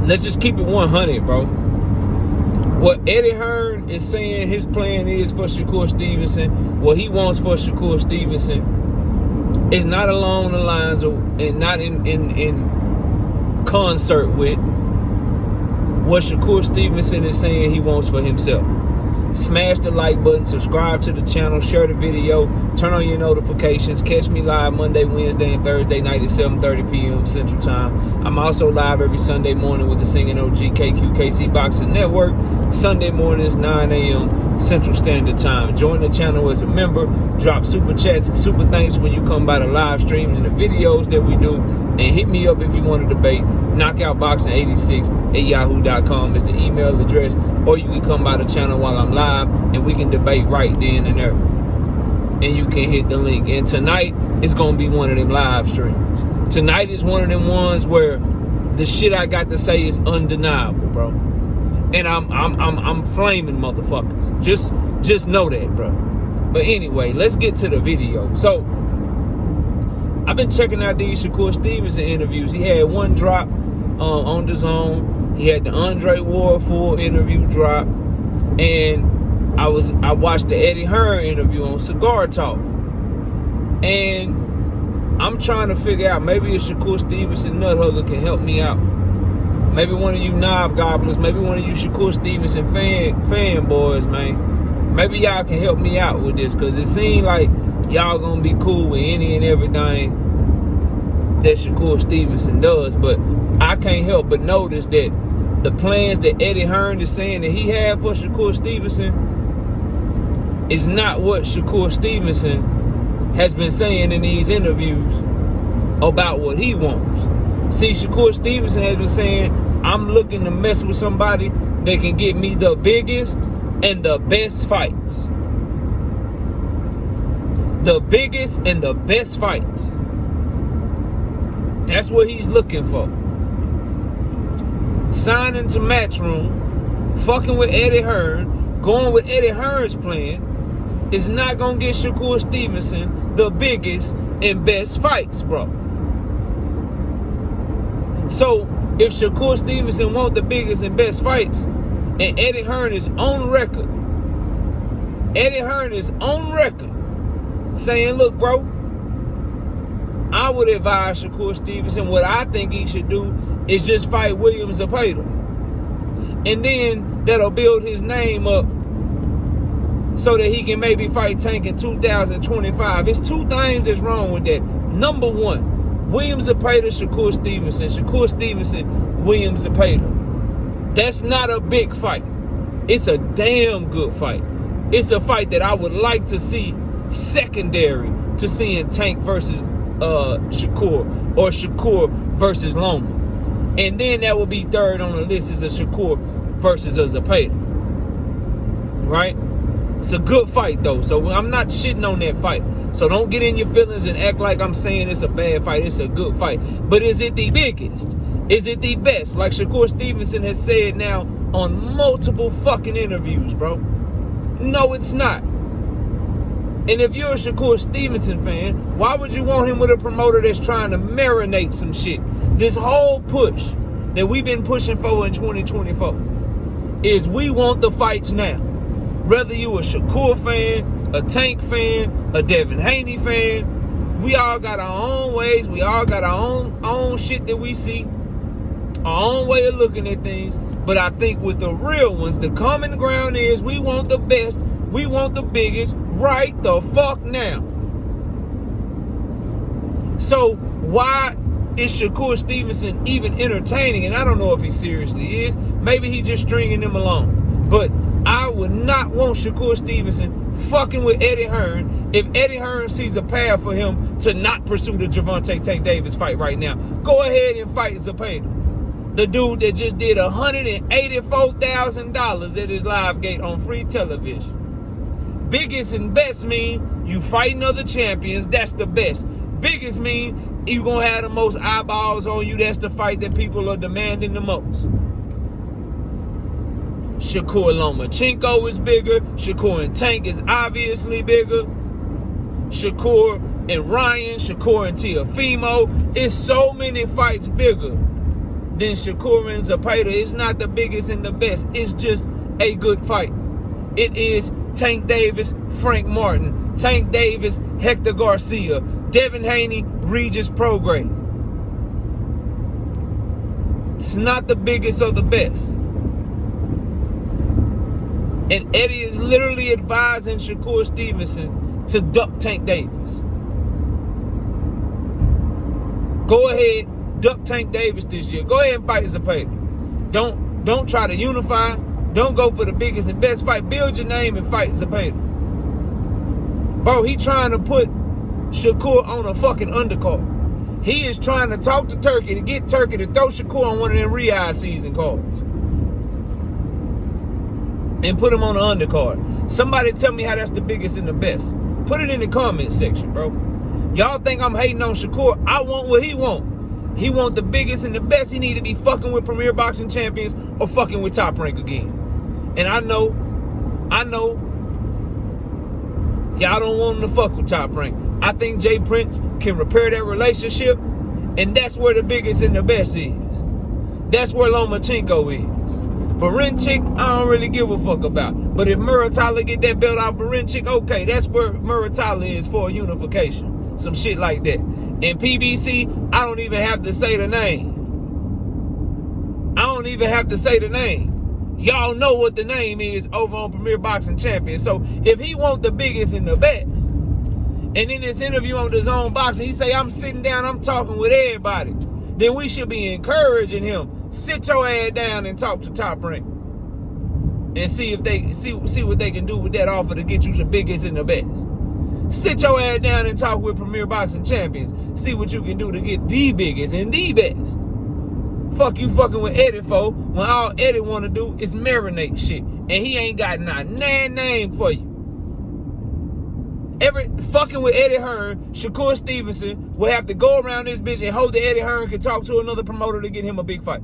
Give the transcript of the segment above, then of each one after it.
let's just keep it 100, bro. What Eddie Hearn is saying his plan is for Shakur Stevenson, what he wants for Shakur Stevenson, is not along the lines of, and not in concert with what Shakur Stevenson is saying he wants for himself. Smash the like button, subscribe to the channel, share the video, turn on your notifications. Catch me live Monday, Wednesday, and Thursday night at 7:30 p.m. Central Time. I'm also live every Sunday morning with the Singing OG KQKC Boxing Network. Sunday mornings, 9 a.m. Central Standard Time. Join the channel as a member. Drop super chats and super thanks when you come by the live streams and the videos that we do. And hit me up if you want to debate. knockoutboxing86@yahoo.com is the email address. Or you can come by the channel while I'm live and we can debate right then and there. And you can hit the link. And tonight, it's going to be one of them live streams. Tonight is one of them ones where the shit I got to say is undeniable, bro. And I'm flaming motherfuckers. Just know that, bro. But anyway, let's get to the video. So, I've been checking out these Shakur Stevenson interviews. He had one drop on the zone. He had the Andre Ward full interview drop, and I watched the Eddie Hearn interview on Cigar Talk, and I'm trying to figure out, maybe a Shakur Stevenson nut hugger can help me out. Maybe one of you knob gobblers, maybe one of you Shakur Stevenson fanboys, man. Maybe y'all can help me out with this, because it seems like y'all gonna be cool with any and everything that Shakur Stevenson does, but I can't help but notice that the plans that Eddie Hearn is saying that he had for Shakur Stevenson is not what Shakur Stevenson has been saying in these interviews about what he wants. See, Shakur Stevenson has been saying, I'm looking to mess with somebody that can get me the biggest and the best fights. The biggest and the best fights. That's what he's looking for. Signing to Matchroom, fucking with Eddie Hearn, going with Eddie Hearn's plan, is not going to get Shakur Stevenson the biggest and best fights, bro. So, if Shakur Stevenson wants the biggest and best fights, and Eddie Hearn is on record, saying, look, bro, I would advise Shakur Stevenson, what I think he should do is just fight William Zepeda. And then that'll build his name up so that he can maybe fight Tank in 2025. It's two things that's wrong with that. Number one, William Zepeda, Shakur Stevenson. Shakur Stevenson, William Zepeda. That's not a big fight. It's a damn good fight. It's a fight that I would like to see secondary to seeing Tank versus Shakur, or Shakur versus Loma. And then that would be third on the list is a Shakur versus a Zepeda. Right? It's a good fight, though. So I'm not shitting on that fight. So don't get in your feelings and act like I'm saying it's a bad fight. It's a good fight. But is it the biggest? Is it the best? Like Shakur Stevenson has said now on multiple fucking interviews, bro. No, it's not. And if you're a Shakur Stevenson fan, why would you want him with a promoter that's trying to marinate some shit? This whole push that we've been pushing for in 2024 is we want the fights now. Whether you a Shakur fan, a Tank fan, a Devin Haney fan, we all got our own ways. We all got our own shit that we see, our own way of looking at things. But I think with the real ones, the common ground is we want the best, we want the biggest right the fuck now. So why is Shakur Stevenson even entertaining? And I don't know if he seriously is. Maybe he just stringing them along. But I would not want Shakur Stevenson fucking with Eddie Hearn if Eddie Hearn sees a path for him to not pursue the Gervonta Tank Davis fight right now. Go ahead and fight Zepeda. The dude that just did $184,000 at his live gate on free television. Biggest and best mean you fighting other champions. That's the best. Biggest mean you gonna have the most eyeballs on you. That's the fight that people are demanding the most. Shakur Lomachenko is bigger. Shakur and Tank is obviously bigger. Shakur and Ryan. Shakur and Teofimo. It's so many fights bigger than Shakur and Zepeda. It's not the biggest and the best. It's just a good fight. It is Tank Davis, Frank Martin, Tank Davis, Hector Garcia, Devin Haney, Regis Prograis. It's not the biggest or the best. And Eddie is literally advising Shakur Stevenson to duck Tank Davis. Go ahead, duck Tank Davis this year. Go ahead and fight Zepeda. Don't try to unify. Don't go for the biggest and best fight. Build your name and fight Zepeda. Bro, he trying to put Shakur on a fucking undercard. He is trying to talk to Turkey to get Turkey to throw Shakur on one of them Riyadh season cards and put him on the undercard. Somebody tell me how that's the biggest and the best. Put it in the comment section, bro. Y'all think I'm hating on Shakur? I want what he want. He want the biggest and the best. He need to be fucking with Premier Boxing Champions or fucking with Top Rank again. And I know, y'all don't want him to fuck with Top Rank. I think Jay Prince can repair that relationship, and that's where the biggest and the best is. That's where Lomachenko is. Barinchyk, I don't really give a fuck about. But if Muratalla get that belt out Barinchyk, okay, that's where Muratalla is for a unification. Some shit like that. And PBC, I don't even have to say the name. Y'all know what the name is over on Premier Boxing Champions. So if he want the biggest and the best, and in this interview on DAZN Boxing, he say, I'm sitting down, I'm talking with everybody, then we should be encouraging him. Sit your ass down and talk to Top Rank. And see if they see what they can do with that offer to get you the biggest and the best. Sit your ass down and talk with Premier Boxing Champions. See what you can do to get the biggest and the best. Fuck you fucking with Eddie for when all Eddie want to do is marinate shit. And he ain't got not nan name for you. Fucking with Eddie Hearn, Shakur Stevenson will have to go around this bitch and hope that Eddie Hearn can talk to another promoter to get him a big fight.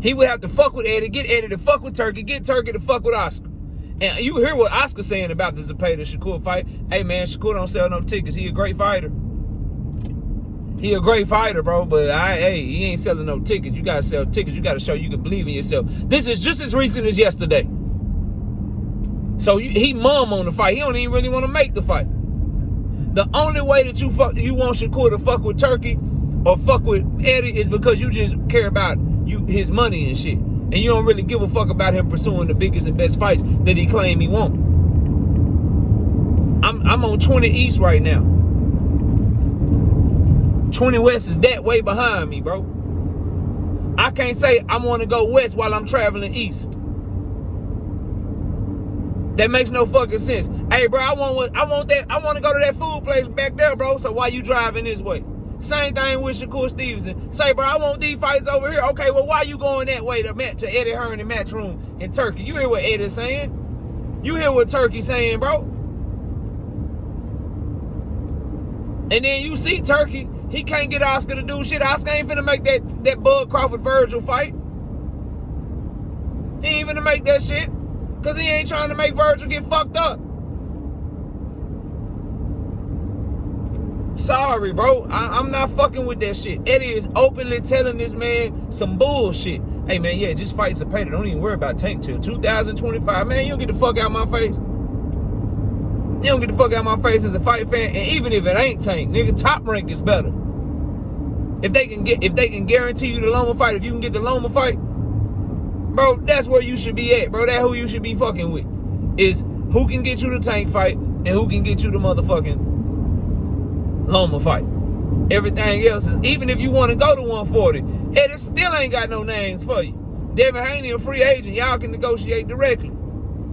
He would have to fuck with Eddie, get Eddie to fuck with Turkey, get Turkey to fuck with Oscar. And you hear what Oscar saying about the Zepeda Shakur fight. Hey man, Shakur don't sell no tickets. He a great fighter. He a great fighter, bro, but he ain't selling no tickets. You gotta sell tickets. You gotta show you can believe in yourself. This is just as recent as yesterday. So he mum on the fight. He don't even really want to make the fight. The only way that you want Shakur to fuck with Turkey or fuck with Eddie is because you just care about his money and shit. And you don't really give a fuck about him pursuing the biggest and best fights that he claimed he want. I'm on 20 East right now. 20 West is that way behind me, bro. I can't say I want to go west while I'm traveling east. That makes no fucking sense. Hey, bro, I want to go to that food place back there, bro. So why you driving this way? Same thing with Shakur Stevenson. Say, bro, I want these fights over here. Okay, well, why you going that way to Eddie Hearn and Matchroom in Turkey? You hear what Eddie's saying? You hear what Turkey's saying, bro? And then you see Turkey, he can't get Oscar to do shit. Oscar ain't finna make that Bud Crawford-Virgil fight. He ain't finna make that shit. Because he ain't trying to make Virgil get fucked up. Sorry, bro. I'm not fucking with that shit. Eddie is openly telling this man some bullshit. Hey, man, yeah, just fight Zepeda. Don't even worry about Tank till 2025. Man, you don't get the fuck out of my face. You don't get the fuck out of my face as a fight fan. And even if it ain't Tank, nigga, Top Rank is better. If they can guarantee you the Loma fight, if you can get the Loma fight, bro, that's where you should be at, bro. That's who you should be fucking with. Is who can get you the Tank fight and who can get you the motherfucking Loma fight. Everything else is, even if you want to go to 140, Eddie still ain't got no names for you. Devin Haney a free agent. Y'all can negotiate directly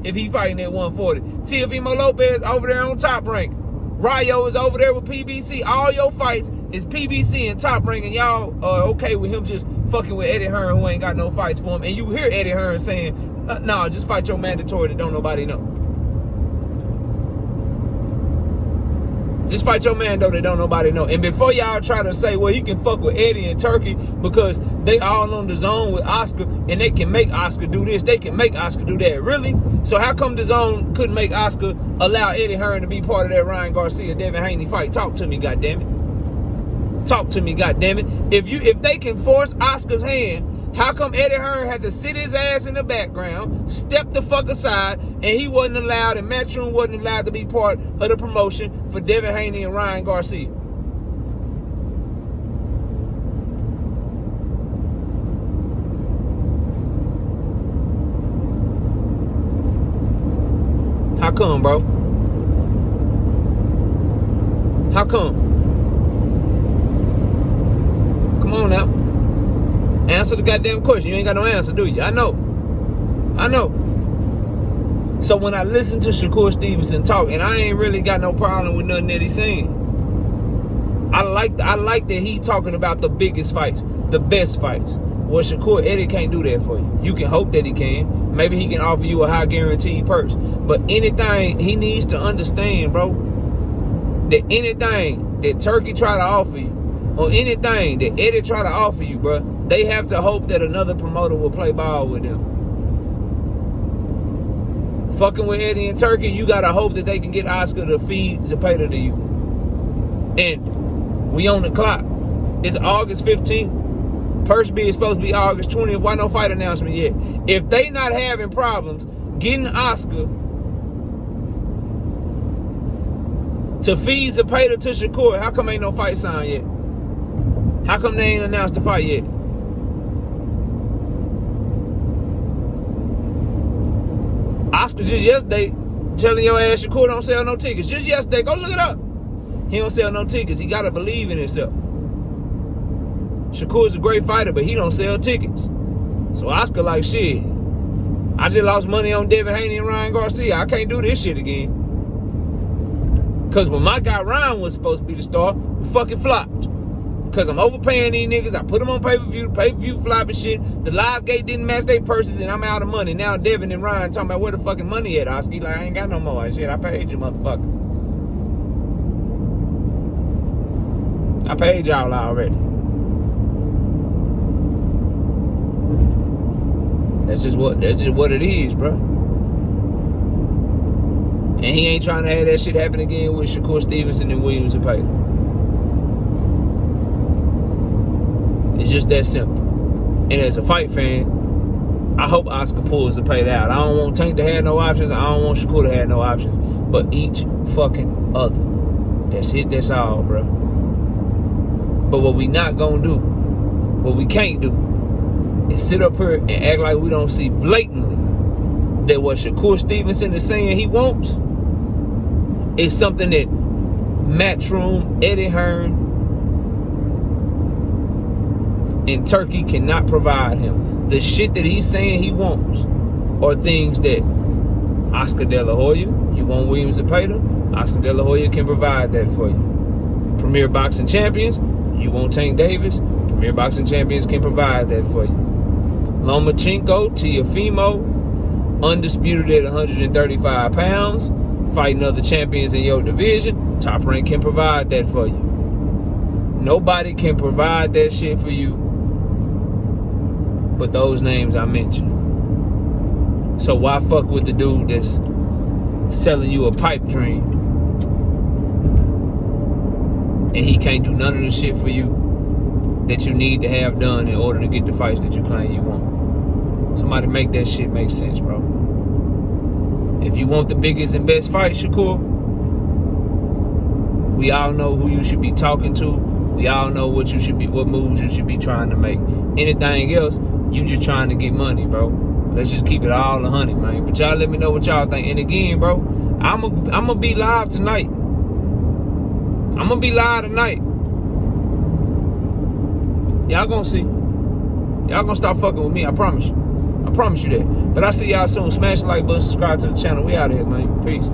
if he fighting at 140. Teofimo Lopez over there on Top Rank. Rayo is over there with PBC. All your fights is PBC and Top Rank, and y'all are okay with him just fucking with Eddie Hearn, who ain't got no fights for him. And you hear Eddie Hearn saying, nah, just fight your mandatory that don't nobody know. Just fight your man, though, that don't nobody know. And before y'all try to say, well, he can fuck with Eddie and Turkey because they all on the zone with Oscar and they can make Oscar do this, they can make Oscar do that. Really? So how come the zone couldn't make Oscar allow Eddie Hearn to be part of that Ryan Garcia, Devin Haney fight? Talk to me, goddammit. Talk to me, goddammit. If they can force Oscar's hand, how come Eddie Hearn had to sit his ass in the background, step the fuck aside, and he wasn't allowed, and Matchroom wasn't allowed to be part of the promotion for Devin Haney and Ryan Garcia? How come, bro? How come? Come on now. Answer the goddamn question. You ain't got no answer, do you? I know. So when I listen to Shakur Stevenson talk, and I ain't really got no problem with nothing that he's saying. I like that he talking about the biggest fights, the best fights. Well, Shakur, Eddie can't do that for you. You can hope that he can. Maybe he can offer you a high guaranteed purse. But anything, he needs to understand, bro, that anything that Turkey try to offer you, or anything that Eddie try to offer you, bro, they have to hope that another promoter will play ball with them. Fucking with Eddie and Turkey, you gotta hope that they can get Oscar to feed Zepeda to you. And we on the clock. It's August 15th. Purse bid is supposed to be August 20th. Why no fight announcement yet? If they not having problems getting Oscar to feed Zepeda to Shakur, how come ain't no fight signed yet? How come they ain't announced the fight yet? Oscar just yesterday telling your ass Shakur don't sell no tickets. Just yesterday, go look it up. He don't sell no tickets. He gotta believe in himself. Shakur's a great fighter, but he don't sell tickets. So Oscar like, shit, I just lost money on Devin Haney and Ryan Garcia. I can't do this shit again. Because when my guy Ryan was supposed to be the star, we fucking flopped. Because I'm overpaying these niggas. I put them on pay-per-view flopping shit. The live gate didn't match their purses, and I'm out of money. Now Devin and Ryan talking about where the fucking money at, Oscar. Like, I ain't got no more. Shit, I paid you motherfuckers. I paid y'all already. That's just what it is, bro. And he ain't trying to have that shit happen again with Shakur Stevenson and Williams Zepeda. It's just that simple. And as a fight fan, I hope Oscar pulls Zepeda out. I don't want Tank to have no options. I don't want Shakur to have no options. But each fucking other. That's it. That's all, bro. But what we not gonna do, what we can't do, and sit up here and act like we don't see blatantly that what Shakur Stevenson is saying he wants is something that Matchroom, Eddie Hearn, and Turkey cannot provide him. The shit that he's saying he wants are things that Oscar De La Hoya, you want Williams Zepeda, Oscar De La Hoya can provide that for you. Premier Boxing Champions, you want Tank Davis, Premier Boxing Champions can provide that for you. Lomachenko, Teofimo, undisputed at 135 pounds, fighting other champions in your division, Top Rank can provide that for you. Nobody can provide that shit for you but those names I mentioned. So why fuck with the dude that's selling you a pipe dream and he can't do none of the shit for you that you need to have done in order to get the fights that you claim you want? Somebody make that shit make sense, bro. If you want the biggest and best fight, Shakur, we all know who you should be talking to. We all know what moves you should be trying to make. Anything else, you just trying to get money, bro. Let's just keep it all 100, man. But y'all let me know what y'all think. And again, bro, I'm gonna be live tonight. I'm gonna be live tonight. Y'all gonna see. Y'all gonna stop fucking with me, I promise you. I promise you that. But I see y'all soon. Smash the like button, subscribe to the channel. We out of here, man. Peace.